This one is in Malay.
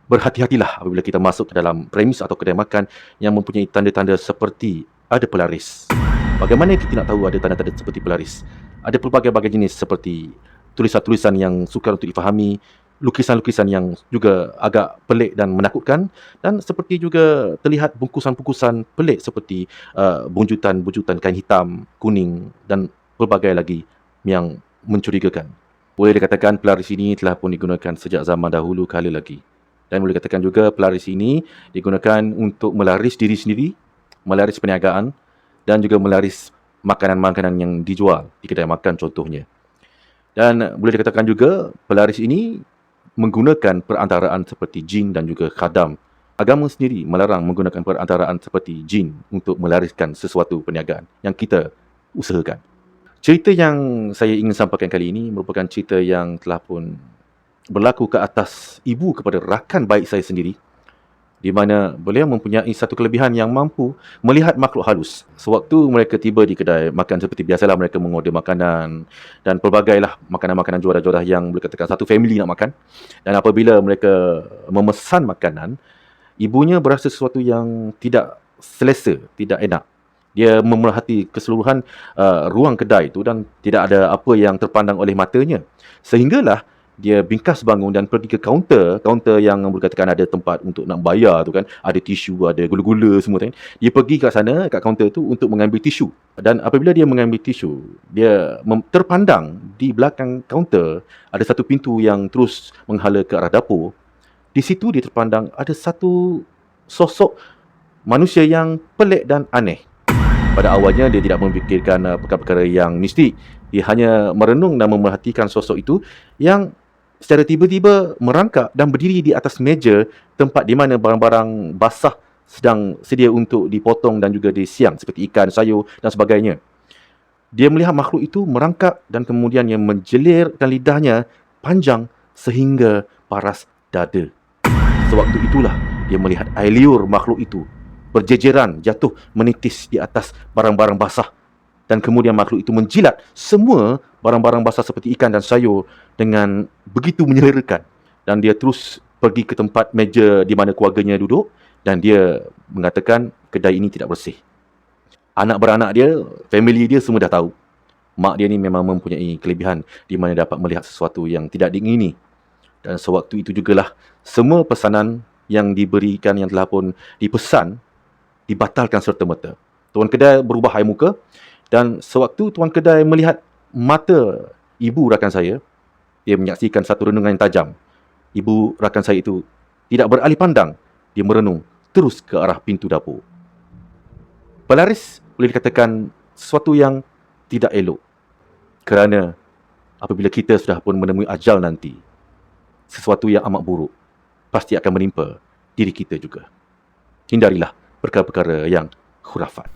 berhati-hatilah apabila kita masuk ke dalam premis atau kedai makan yang mempunyai tanda-tanda seperti ada pelaris. Bagaimana kita nak tahu ada tanda-tanda seperti pelaris? Ada pelbagai-bagai jenis seperti tulisan-tulisan yang sukar untuk difahami, lukisan-lukisan yang juga agak pelik dan menakutkan, dan seperti juga terlihat bungkusan-bungkusan pelik seperti bunjutan-bunjutan kain hitam, kuning dan pelbagai lagi yang mencurigakan. Boleh dikatakan pelaris ini telah pun digunakan sejak zaman dahulu kala lagi. Dan boleh dikatakan juga pelaris ini digunakan untuk melaris diri sendiri, melaris perniagaan dan juga melaris makanan-makanan yang dijual di kedai makan contohnya. Dan boleh dikatakan juga pelaris ini menggunakan perantaraan seperti jin dan juga khadam. Agama sendiri melarang menggunakan perantaraan seperti jin untuk melariskan sesuatu perniagaan yang kita usahakan. Cerita yang saya ingin sampaikan kali ini merupakan cerita yang telah pun berlaku ke atas ibu kepada rakan baik saya sendiri, di mana beliau mempunyai satu kelebihan yang mampu melihat makhluk halus. Sewaktu mereka tiba di kedai makan seperti biasalah, mereka mengorder makanan dan pelbagailah makanan-makanan juara-juara yang boleh katakan satu family nak makan. Dan apabila mereka memesan makanan, ibunya berasa sesuatu yang tidak selesa, tidak enak. Dia memerhati keseluruhan ruang kedai itu dan tidak ada apa yang terpandang oleh matanya. Sehinggalah dia bingkas bangun dan pergi ke kaunter yang boleh katakan ada tempat untuk nak bayar tu kan, ada tisu, ada gula-gula semua kan. Dia pergi kat sana, kat kaunter tu untuk mengambil tisu. Dan apabila dia mengambil tisu, dia terpandang di belakang kaunter ada satu pintu yang terus menghala ke arah dapur. Di situ dia terpandang ada satu sosok manusia yang pelik dan aneh. Pada awalnya dia tidak memfikirkan perkara-perkara yang mistik. Dia hanya merenung dan memerhatikan sosok itu yang secara tiba-tiba merangkak dan berdiri di atas meja tempat di mana barang-barang basah sedang sedia untuk dipotong dan juga disiang seperti ikan, sayur dan sebagainya. Dia melihat makhluk itu merangkak dan kemudian yang menjelirkan lidahnya panjang sehingga paras dada. Sewaktu itulah dia melihat air liur makhluk itu berjejeran jatuh menitis di atas barang-barang basah. Dan kemudian makhluk itu menjilat semua barang-barang basah seperti ikan dan sayur dengan begitu menyelerakan. Dan dia terus pergi ke tempat meja di mana keluarganya duduk dan dia mengatakan kedai ini tidak bersih. Anak beranak dia, family dia semua dah tahu. Mak dia ni memang mempunyai kelebihan di mana dapat melihat sesuatu yang tidak diingini. Dan sewaktu itu jugalah semua pesanan yang diberikan yang telah pun dipesan dibatalkan serta-merta. Tuan kedai berubah air muka. Dan sewaktu tuan kedai melihat mata ibu rakan saya, dia menyaksikan satu renungan yang tajam. Ibu rakan saya itu tidak beralih pandang. Dia merenung terus ke arah pintu dapur. Pelaris boleh dikatakan sesuatu yang tidak elok. Kerana apabila kita sudah pun menemui ajal nanti, sesuatu yang amat buruk pasti akan menimpa diri kita juga. Hindarilah perkara-perkara yang khurafat.